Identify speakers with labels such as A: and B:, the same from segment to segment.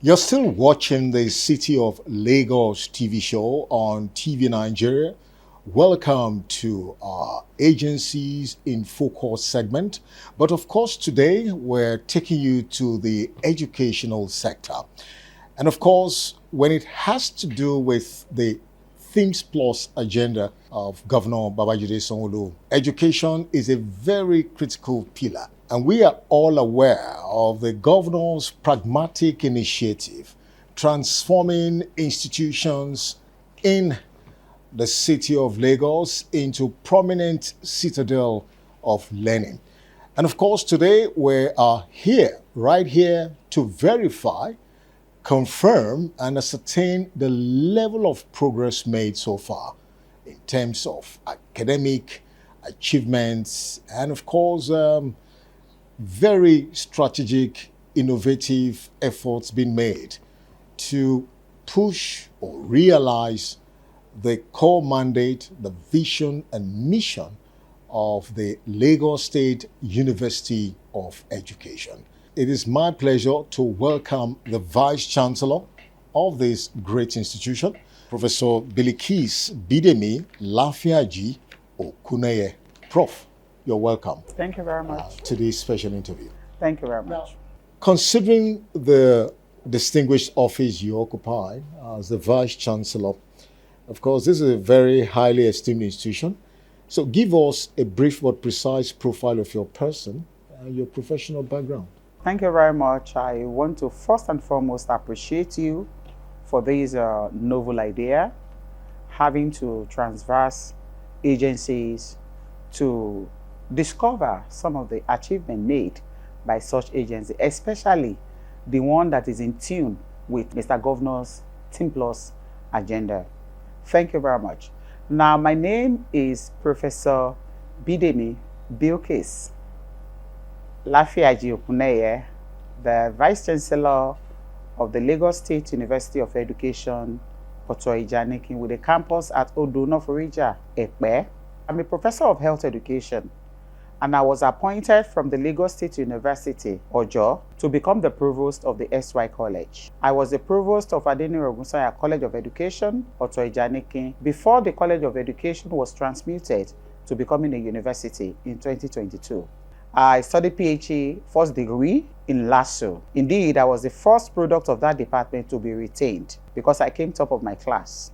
A: You're still watching the City of Lagos TV show on TV Nigeria. Welcome to our Agencies in Focus segment. But of course, today we're taking you to the educational sector. And of course, when it has to do with the Themes Plus agenda of Governor Babajide Sanwo-Olu, education is a very critical pillar. And we are all aware of the governor's pragmatic initiative, transforming institutions in the city of Lagos into prominent citadel of learning. And of course, today we are here, right here, to verify, confirm, and ascertain the level of progress made so far in terms of academic achievements and, of course, very strategic, innovative efforts being made to push or realize the core mandate, the vision and mission of the Lagos State University of Education. It is my pleasure to welcome the Vice Chancellor of this great institution, Professor Bilikis Bidemi Lafiaji Okuneye. Prof, you're welcome.
B: Thank you very much.
A: To this special interview.
B: Thank you very much.
A: Now, considering the distinguished office you occupy as the Vice Chancellor, of course, this is a very highly esteemed institution. So give us a brief but precise profile of your person and your professional background.
B: Thank you very much. I want to first and foremost appreciate you for this novel idea, having to transverse agencies to discover some of the achievement made by such agencies, especially the one that is in tune with Mr. Governor's Team Plus agenda. Thank you very much. Now, my name is Professor Bidemi Bilikis Lafiaji Okuneye, the Vice Chancellor of the Lagos State University of Education, Oyedepo, with a campus at Otedola, Epe. I'm a professor of health education, and I was appointed from the Lagos State University, Ojo, to become the provost of the SY College. I was the provost of Adeniran Ogunsanya College of Education, Oyedepo, before the College of Education was transmuted to becoming a university in 2022. I studied PhD first degree in LASUED. Indeed, I was the first product of that department to be retained because I came top of my class.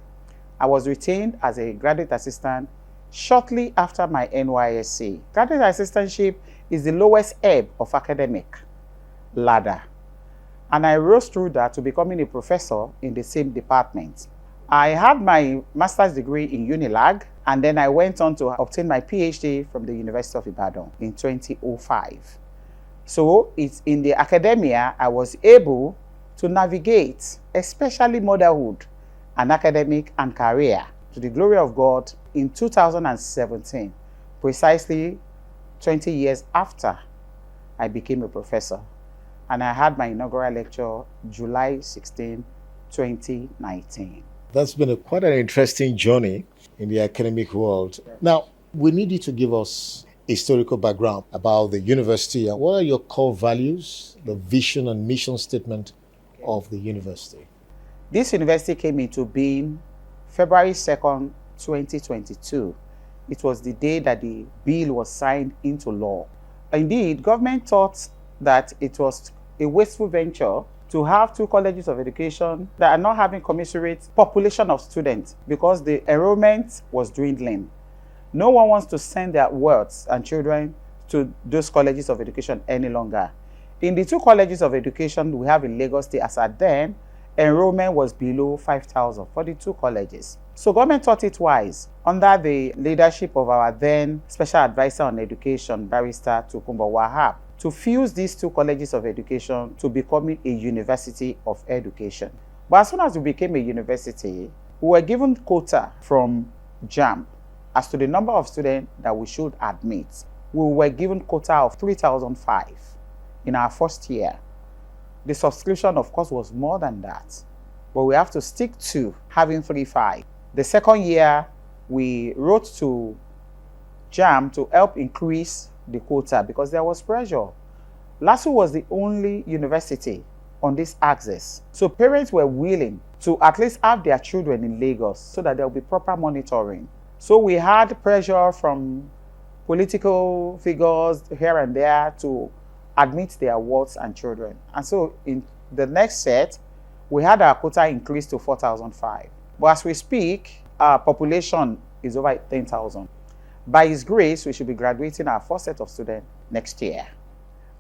B: I was retained as a graduate assistant shortly after my NYSC. Graduate assistantship is the lowest ebb of academic ladder, and I rose through that to becoming a professor in the same department. I had my master's degree in Unilag, and then I went on to obtain my PhD from the University of Ibadan in 2005. So it's in the academia I was able to navigate, especially motherhood and academic and career, to the glory of God in 2017, precisely 20 years after I became a professor. And I had my inaugural lecture July 16, 2019.
A: That's been quite an interesting journey in the academic world. Now, we need you to give us a historical background about the university and what are your core values, the vision and mission statement of the university.
B: This university came into being February 2nd, 2022. It was the day that the bill was signed into law. Indeed, government thought that it was a wasteful venture to have two colleges of education that are not having commensurate population of students because the enrollment was dwindling. No one wants to send their words and children to those colleges of education any longer. In the two colleges of education we have in Lagos State, as at then, enrollment was below 5,000 for the two colleges. So government thought it wise, under the leadership of our then Special Advisor on Education, Barrister Tokunbo Wahab, to fuse these two colleges of education to becoming a university of education. But as soon as we became a university, we were given quota from JAMB as to the number of students that we should admit. We were given quota of 3,005 in our first year. The subscription, of course, was more than that, but we have to stick to having 3,500. The second year, we wrote to JAMB to help increase the quota because there was pressure. LASUED was the only university on this axis. So parents were willing to at least have their children in Lagos so that there will be proper monitoring. So we had pressure from political figures here and there to admit their wards and children. And so in the next set, we had our quota increased to 4,005. But as we speak, our population is over 10,000. By His grace, we should be graduating our first set of students next year.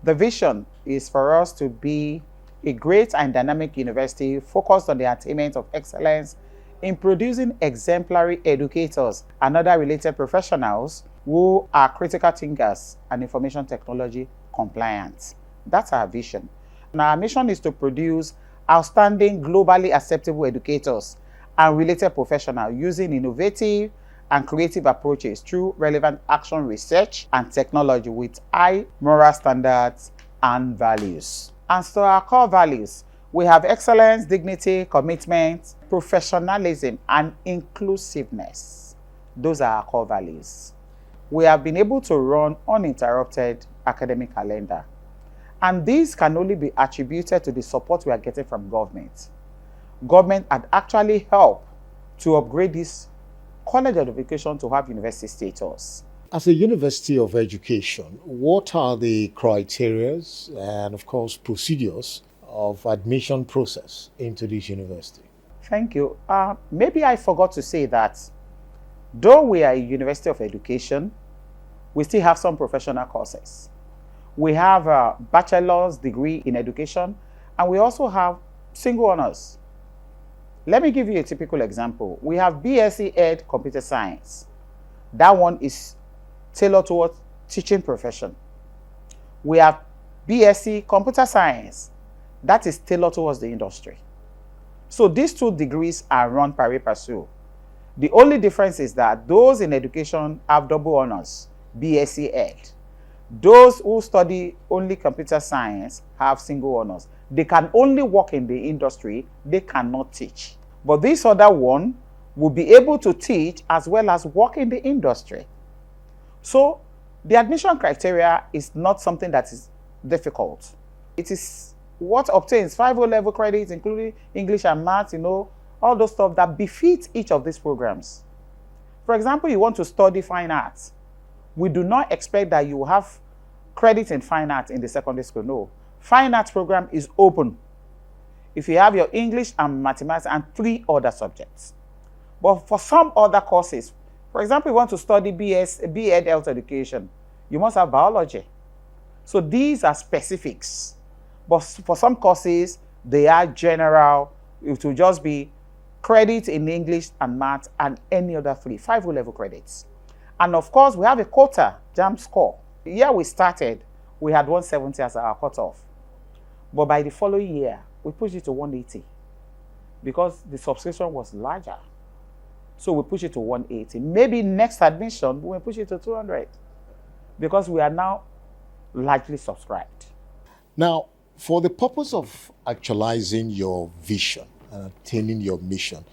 B: The vision is for us to be a great and dynamic university focused on the attainment of excellence in producing exemplary educators and other related professionals who are critical thinkers and information technology compliant. That's our vision. And our mission is to produce outstanding, globally acceptable educators and related professionals using innovative and creative approaches through relevant action research and technology with high moral standards and values. And so our core values, we have excellence, dignity, commitment, professionalism, and inclusiveness. Those are our core values. We have been able to run uninterrupted academic calendar. And these can only be attributed to the support we are getting from government. Government had actually helped to upgrade this College of Education to have university status.
A: As a university of education, what are the criteria and, of course, procedures of admission process into this university?
B: Thank you. Maybe I forgot to say that though we are a university of education, we still have some professional courses. We have a bachelor's degree in education, and we also have single honors. Let me give you a typical example. We have BSc Ed Computer Science. That one is tailored towards teaching profession. We have BSc Computer Science. That is tailored towards the industry. So these two degrees are run pari passu. The only difference is that those in education have double honors, BSc Ed. Those who study only computer science have single honors. They can only work in the industry, they cannot teach. But this other one will be able to teach as well as work in the industry. So the admission criteria is not something that is difficult. It is what obtains 5 O-level credits, including English and maths, all those stuff that befits each of these programs. For example, you want to study fine arts. We do not expect that you have credit in fine arts in the secondary school. No. Fine arts program is open if you have your English and mathematics and 3 other subjects. But for some other courses, for example, you want to study B.Ed Health Education, you must have biology. So these are specifics. But for some courses, they are general. It will just be credit in English and math and any other 5 O-level credits. And of course, we have a quota, JAMB score. The year we started, we had 170 as our cutoff. But by the following year, we pushed it to 180 because the subscription was larger. So we push it to 180. Maybe next admission, we will push it to 200 because we are now largely subscribed.
A: Now, for the purpose of actualizing your vision and attaining your mission,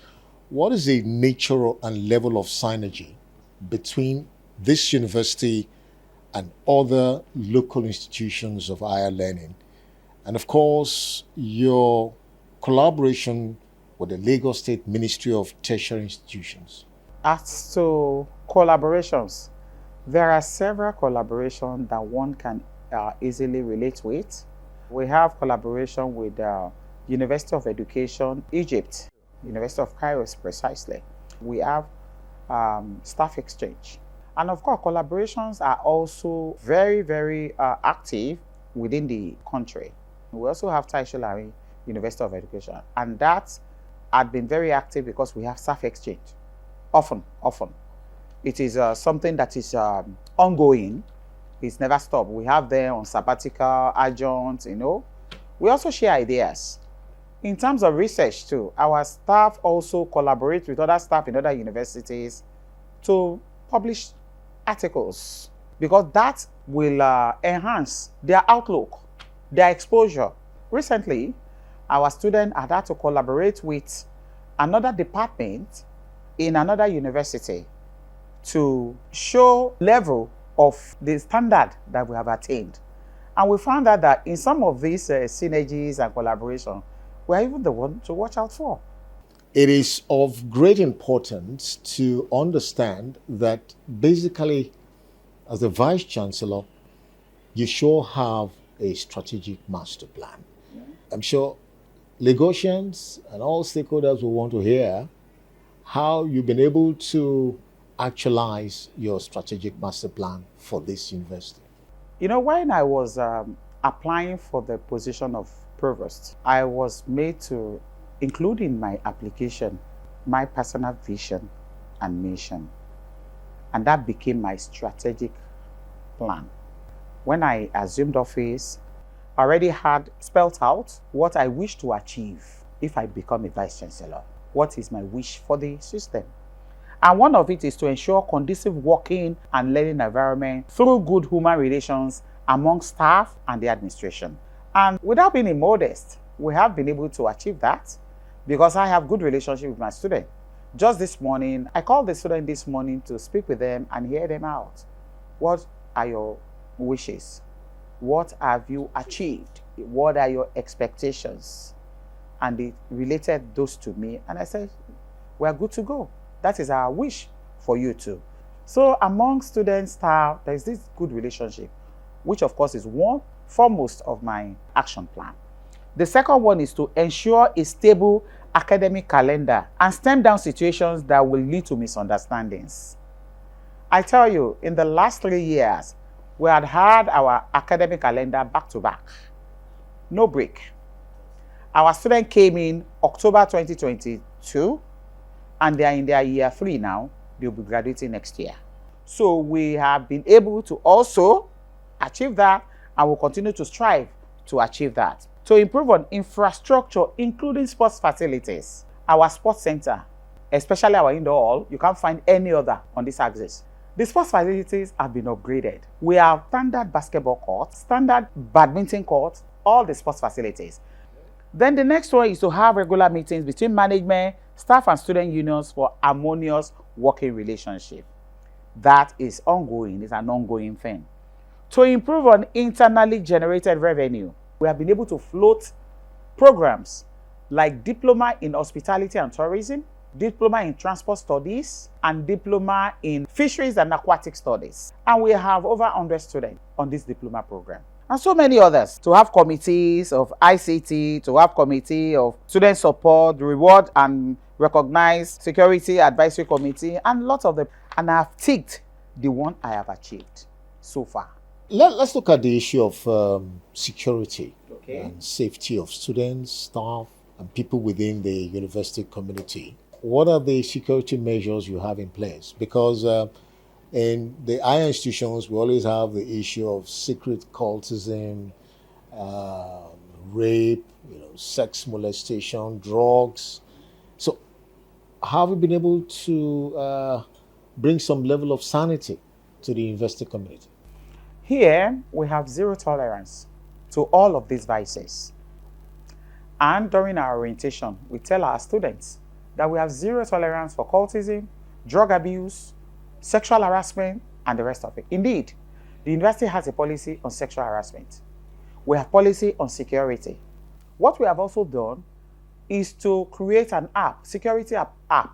A: what is the nature and level of synergy between this university and other local institutions of higher learning? And of course, your collaboration with the Lagos State Ministry of Tertiary Institutions.
B: As to collaborations, there are several collaborations that one can easily relate with. We have collaboration with the University of Education, Egypt, University of Cairo precisely. We have staff exchange. And of course, collaborations are also very, very active within the country. We also have Taisholari University of Education, and that had been very active because we have staff exchange. Often. It is something that is ongoing. It's never stopped. We have them on sabbatical, adjuncts, We also share ideas. In terms of research too, our staff also collaborate with other staff in other universities to publish articles because that will enhance their outlook, their exposure. Recently, our student had to collaborate with another department in another university to show level of the standard that we have attained. And we found out that in some of these synergies and collaboration, we're even the one to watch out for.
A: It is of great importance to understand that basically, as the Vice Chancellor, you sure have a strategic master plan. Yeah. I'm sure Lagosians and all stakeholders will want to hear how you've been able to actualize your strategic master plan for this university.
B: You know, when I was applying for the position of provost, I was made to include in my application my personal vision and mission. And that became my strategic plan. When I assumed office, I already had spelled out what I wish to achieve if I become a vice chancellor. What is my wish for the system? And one of it is to ensure conducive working and learning environment through good human relations among staff and the administration. And without being immodest, we have been able to achieve that because I have good relationship with my student. Just this morning, I called the student this morning to speak with them and hear them out. What are your wishes? What have you achieved? What are your expectations? And they related those to me. And I said, we're good to go. That is our wish for you too. So among students, staff, there is this good relationship, which of course is one foremost of my action plan. The second one is to ensure a stable academic calendar and stem down situations that will lead to misunderstandings. I tell you, in the last 3 years, we had our academic calendar back to back. No break. Our students came in October 2022, and they are in their year 3 now. They'll be graduating next year. So we have been able to also achieve that, and will continue to strive to achieve that. To improve on infrastructure, including sports facilities, our sports center, especially our indoor hall, you can't find any other on this axis. The sports facilities have been upgraded. We have standard basketball courts, standard badminton courts, all the sports facilities. Then the next one is to have regular meetings between management, staff and student unions for harmonious working relationship. That is ongoing, it's an ongoing thing. To improve on internally generated revenue, we have been able to float programs like Diploma in Hospitality and Tourism, Diploma in Transport Studies, and Diploma in Fisheries and Aquatic Studies. And we have over 100 students on this diploma program. And so many others. To have committees of ICT, to have committee of student support, reward and recognize security advisory committee, and lots of them. And I have ticked the one I have achieved so far.
A: Let's look at the issue of security and safety of students, staff, and people within the university community. What are the security measures you have in place? Because in the higher institutions, we always have the issue of secret cultism, rape, sex molestation, drugs. So have you been able to bring some level of sanity to the university community?
B: Here, we have zero tolerance to all of these vices. And during our orientation, we tell our students that we have zero tolerance for cultism, drug abuse, sexual harassment, and the rest of it. Indeed, the university has a policy on sexual harassment. We have policy on security. What we have also done is to create an app, security app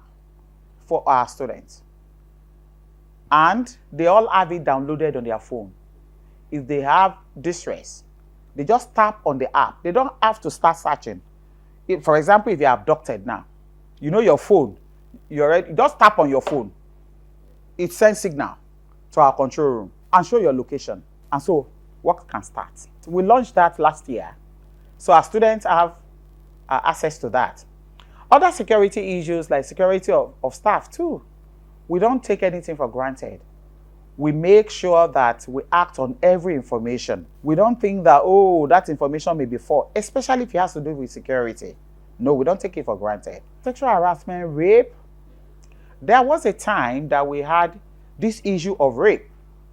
B: for our students. And they all have it downloaded on their phone. If they have distress, they just tap on the app. They don't have to start searching. For example, if you're abducted now, your phone, you just tap on your phone. It sends signal to our control room and show your location. And so work can start. We launched that last year. So our students have access to that. Other security issues like security of staff too. We don't take anything for granted. We make sure that we act on every information. We don't think that, that information may be false, especially if it has to do with security. No, we don't take it for granted. Sexual harassment, rape. There was a time that we had this issue of rape.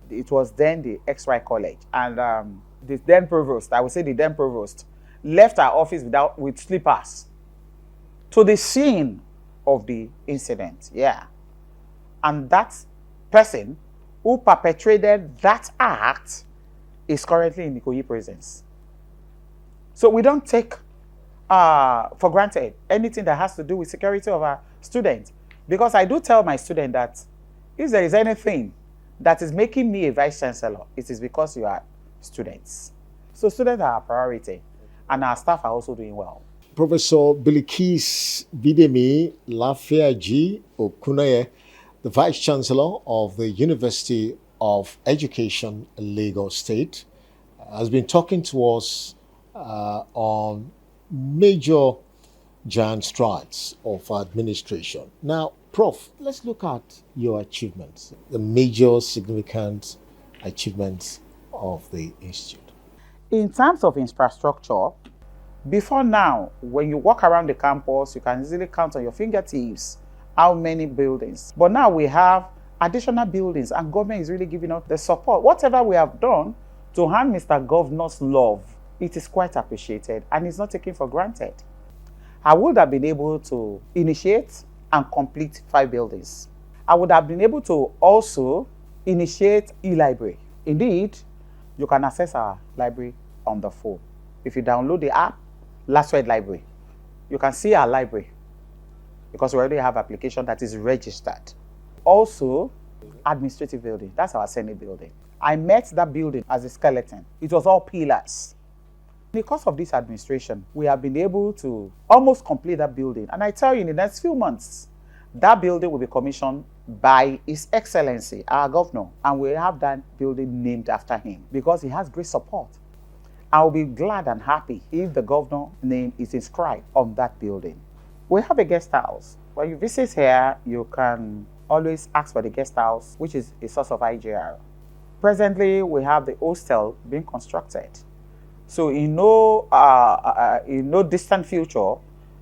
B: It was then the XY College. And the then provost, left our office with slippers to the scene of the incident. Yeah. And that person who perpetrated that act is currently in Ikoyi prisons. So we don't take for granted anything that has to do with security of our students. Because I do tell my students that if there is anything that is making me a vice chancellor, it is because you are students. So students are our priority, and our staff are also doing well.
A: Professor Bilikis Bidemi Lafiaji Okunaye, the Vice Chancellor of the University of Education, Lagos State, has been talking to us on major giant strides of administration. Now, Prof, let's look at your achievements, the major significant achievements of the Institute.
B: In terms of infrastructure, before now, when you walk around the campus, you can easily count on your fingertips how many buildings. But now we have additional buildings, and government is really giving us the support. Whatever we have done to hand Mr. Governor's love, it is quite appreciated and it's not taken for granted. I would have been able to initiate and complete 5 buildings. I would have been able to also initiate e-library. Indeed, you can access our library on the phone. If you download the app, LASUED Library, you can see our library because we already have an application that is registered. Also, administrative building, that's our Senate building. I met that building as a skeleton. It was all pillars. Because of this administration, we have been able to almost complete that building. And I tell you, in the next few months, that building will be commissioned by His Excellency, our governor. And we have that building named after him because he has great support. I'll be glad and happy if the governor's name is inscribed on that building. We have a guest house. When you visit here, you can always ask for the guest house, which is a source of IGR. Presently, we have the hostel being constructed. So in no distant future,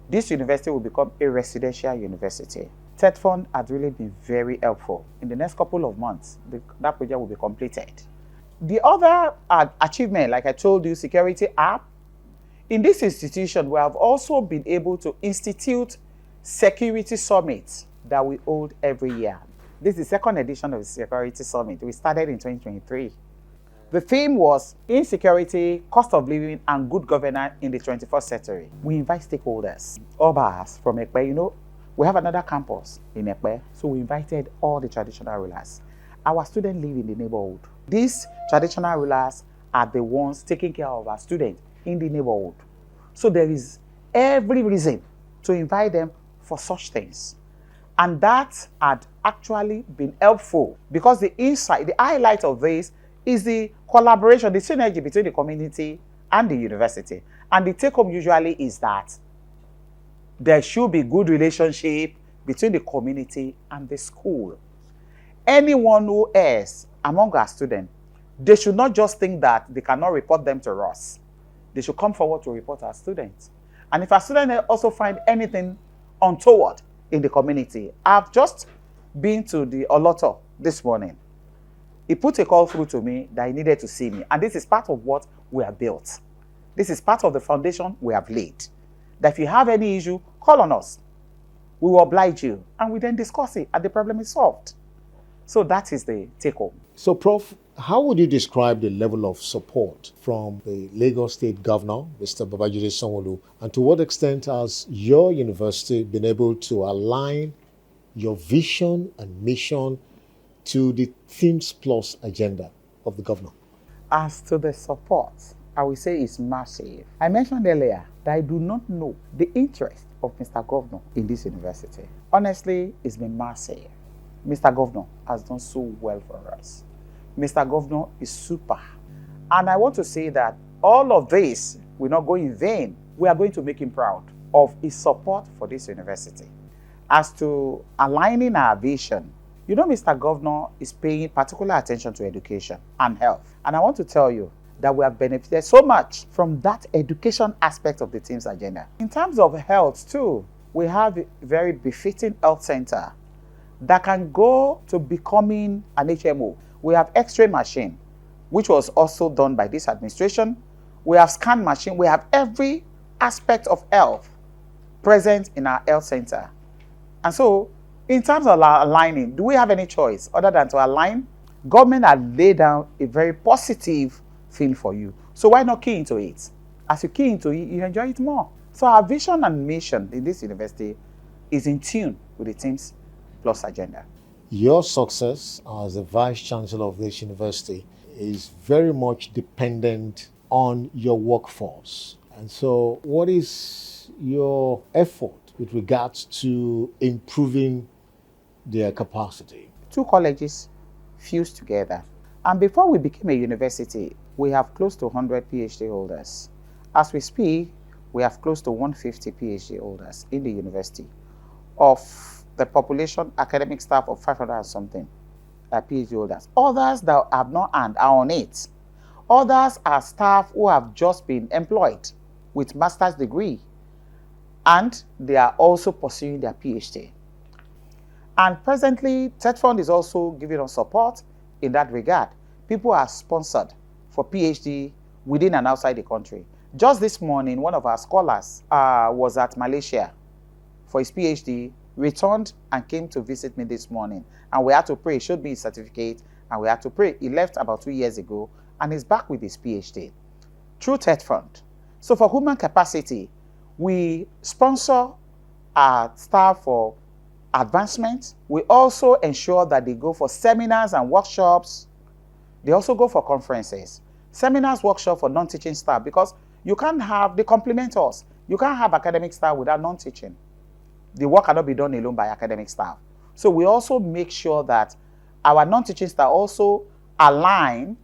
B: this university will become a residential university. TED Fund has really been very helpful. In the next couple of months, that project will be completed. The other achievement, like I told you, security app. In this institution, we have also been able to institute security summits that we hold every year. This is the second edition of the Security Summit. We started in 2023. The theme was insecurity, cost of living, and good governance in the 21st century. We invite stakeholders, Obas from Ekpe. We have another campus in Ekpe, so we invited all the traditional rulers. Our students live in the neighborhood. These traditional rulers are the ones taking care of our students in the neighborhood. So there is every reason to invite them for such things. And that had actually been helpful because the highlight of this is the collaboration, the synergy between the community and the university. And the take-home usually is that there should be good relationship between the community and the school. Anyone who is among our students, they should not just think that they cannot report them to us. They should come forward to report our students. And if our students also find anything untoward in the community, I've just been to the Oloto this morning. He put a call through to me that he needed to see me. And this is part of what we have built. This is part of the foundation we have laid. That if you have any issue, call on us. We will oblige you. And we then discuss it and the problem is solved. So that is the take-home.
A: So, Prof, how would you describe the level of support from the Lagos State Governor, Mr. Babajide Sanwo-Olu, and to what extent has your university been able to align your vision and mission to the Themes Plus agenda of the governor?
B: As to the support, I will say it's massive. I mentioned earlier that I do not know the interest of Mr. Governor in this university. Honestly, it's been massive. Mr. Governor has done so well for us. Mr. Governor is super. And I want to say that all of this will not go in vain. We are going to make him proud of his support for this university. As to aligning our vision, Mr. Governor is paying particular attention to education and health. And I want to tell you that we have benefited so much from that education aspect of the team's agenda. In terms of health too, we have a very befitting health center that can go to becoming an HMO. We have X-ray machine, which was also done by this administration. We have scan machine. We have every aspect of health present in our health center. And so, in terms of aligning, do we have any choice other than to align? Government had laid down a very positive thing for you. So why not key into it? As you key into it, you enjoy it more. So our vision and mission in this university is in tune with the Teams Plus agenda.
A: Your success as the Vice Chancellor of this university is very much dependent on your workforce. And so, what is your effort with regards to improving their capacity?
B: 2 colleges fused together. And before we became a university, we have close to 100 PhD holders. As we speak, we have close to 150 PhD holders in the university. Of the population, academic staff of 500 and something PhD holders. Others that have not earned are on it. Others are staff who have just been employed with master's degree, and they are also pursuing their PhD. And presently, TED Fund is also giving us support in that regard. People are sponsored for PhD within and outside the country. Just this morning, one of our scholars was at Malaysia for his PhD, returned and came to visit me this morning. And we had to pray. He showed me his certificate, and we had to pray. He left about 2 years ago, and he's back with his PhD through TED Fund. So for human capacity, we sponsor our staff for advancement. We also ensure that they go for seminars and workshops. They also go for conferences. Seminars, workshops for non-teaching staff, because you can't have, they complement us. You can't have academic staff without non-teaching. The work cannot be done alone by academic staff. So we also make sure that our non-teaching staff also align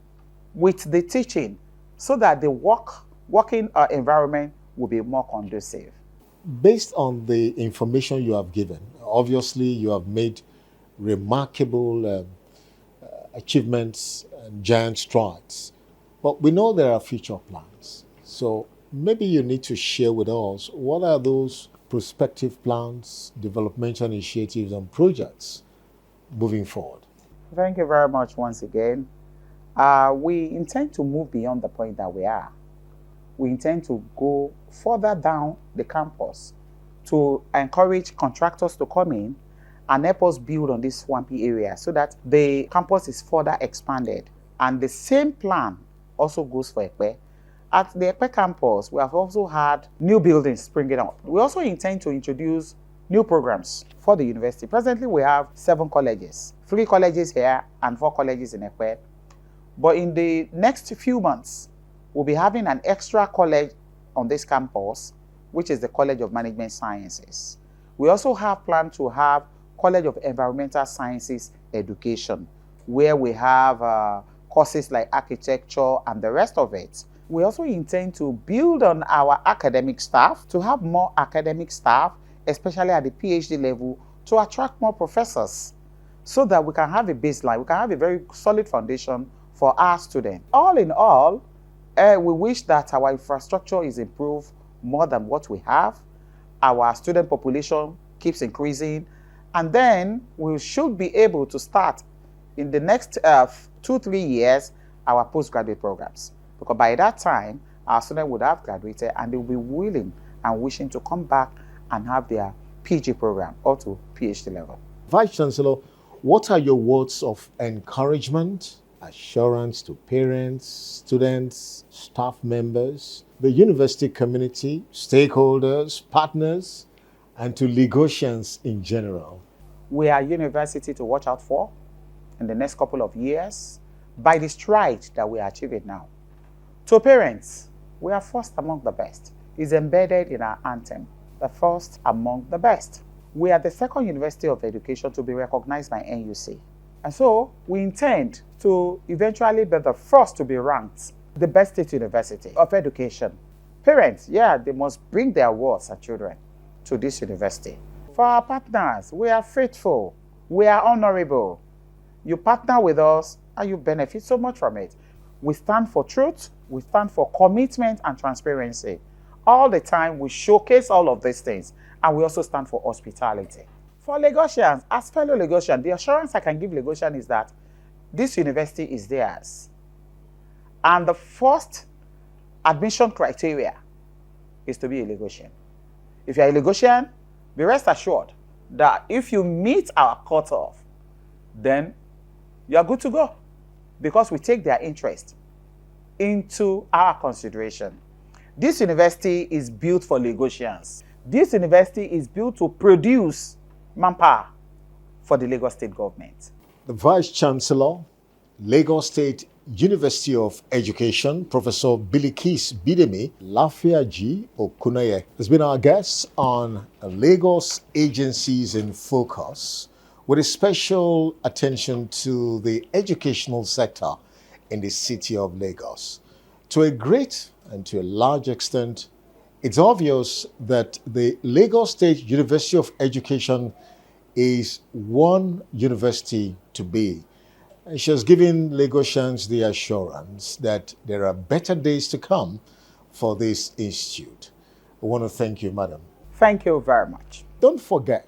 B: with the teaching so that the working environment will be more conducive.
A: Based on the information you have given, obviously you have made remarkable achievements and giant strides. But we know there are future plans. So maybe you need to share with us what are those prospective plans, developmental initiatives, and projects moving forward.
B: Thank you very much once again. We intend to move beyond the point that we are. We intend to go further down the campus to encourage contractors to come in and help us build on this swampy area so that the campus is further expanded. And the same plan also goes for Ekpe. At the Ekpe campus, we have also had new buildings springing up. We also intend to introduce new programs for the university. Presently, we have 7 colleges, 3 colleges here and 4 colleges in Ekpe. But in the next few months, we'll be having an extra college on this campus, which is the College of Management Sciences. We also have planned to have College of Environmental Sciences Education, where we have courses like architecture and the rest of it. We also intend to build on our academic staff, to have more academic staff, especially at the PhD level, to attract more professors so that we can have a baseline, we can have a very solid foundation for our students. All in all, we wish that our infrastructure is improved more than what we have. Our student population keeps increasing, and then we should be able to start in the next 2-3 years our postgraduate programs. Because by that time, our students would have graduated and they will be willing and wishing to come back and have their PG program up to PhD level.
A: Vice Chancellor, what are your words of encouragement, assurance to parents, students, staff members, the university community, stakeholders, partners, and to Lagosians in general?
B: We are a university to watch out for in the next couple of years by the stride that we are achieving now. To parents, we are first among the best. It's embedded in our anthem, the first among the best. We are the second university of education to be recognized by NUC. And so we intend to eventually be the first to be ranked the best state university of education. Parents, they must bring their wards and children to this university. For our partners, we are faithful, we are honorable. You partner with us and you benefit so much from it. We stand for truth, we stand for commitment and transparency. All the time we showcase all of these things, and we also stand for hospitality. For Lagosians, as fellow Lagosians, the assurance I can give Lagosians is that this university is theirs. And the first admission criteria is to be a Lagosian. If you're a Lagosian, be rest assured that if you meet our cutoff, then you're good to go, because we take their interest into our consideration. This university is built for Lagosians. This university is built to produce manpower for the Lagos State government.
A: The Vice Chancellor, Lagos State University of Education, Professor Bilikis Bidemi Lafiaji Okunaye, has been our guest on Lagos Agencies in Focus, with a special attention to the educational sector in the city of Lagos. To a great and to a large extent, it's obvious that the Lagos State University of Education is one university to be. And she has given Lagosians the assurance that there are better days to come for this institute. I want to thank you, madam.
B: Thank you very much.
A: Don't forget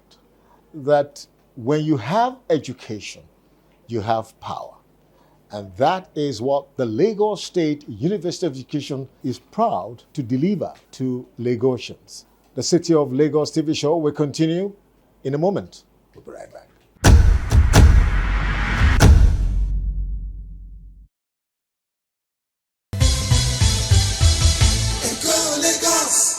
A: that when you have education, you have power. And that is what the Lagos State University of Education is proud to deliver to Lagosians. The City of Lagos TV show will continue in a moment. We'll be right back.
C: Go Lagos!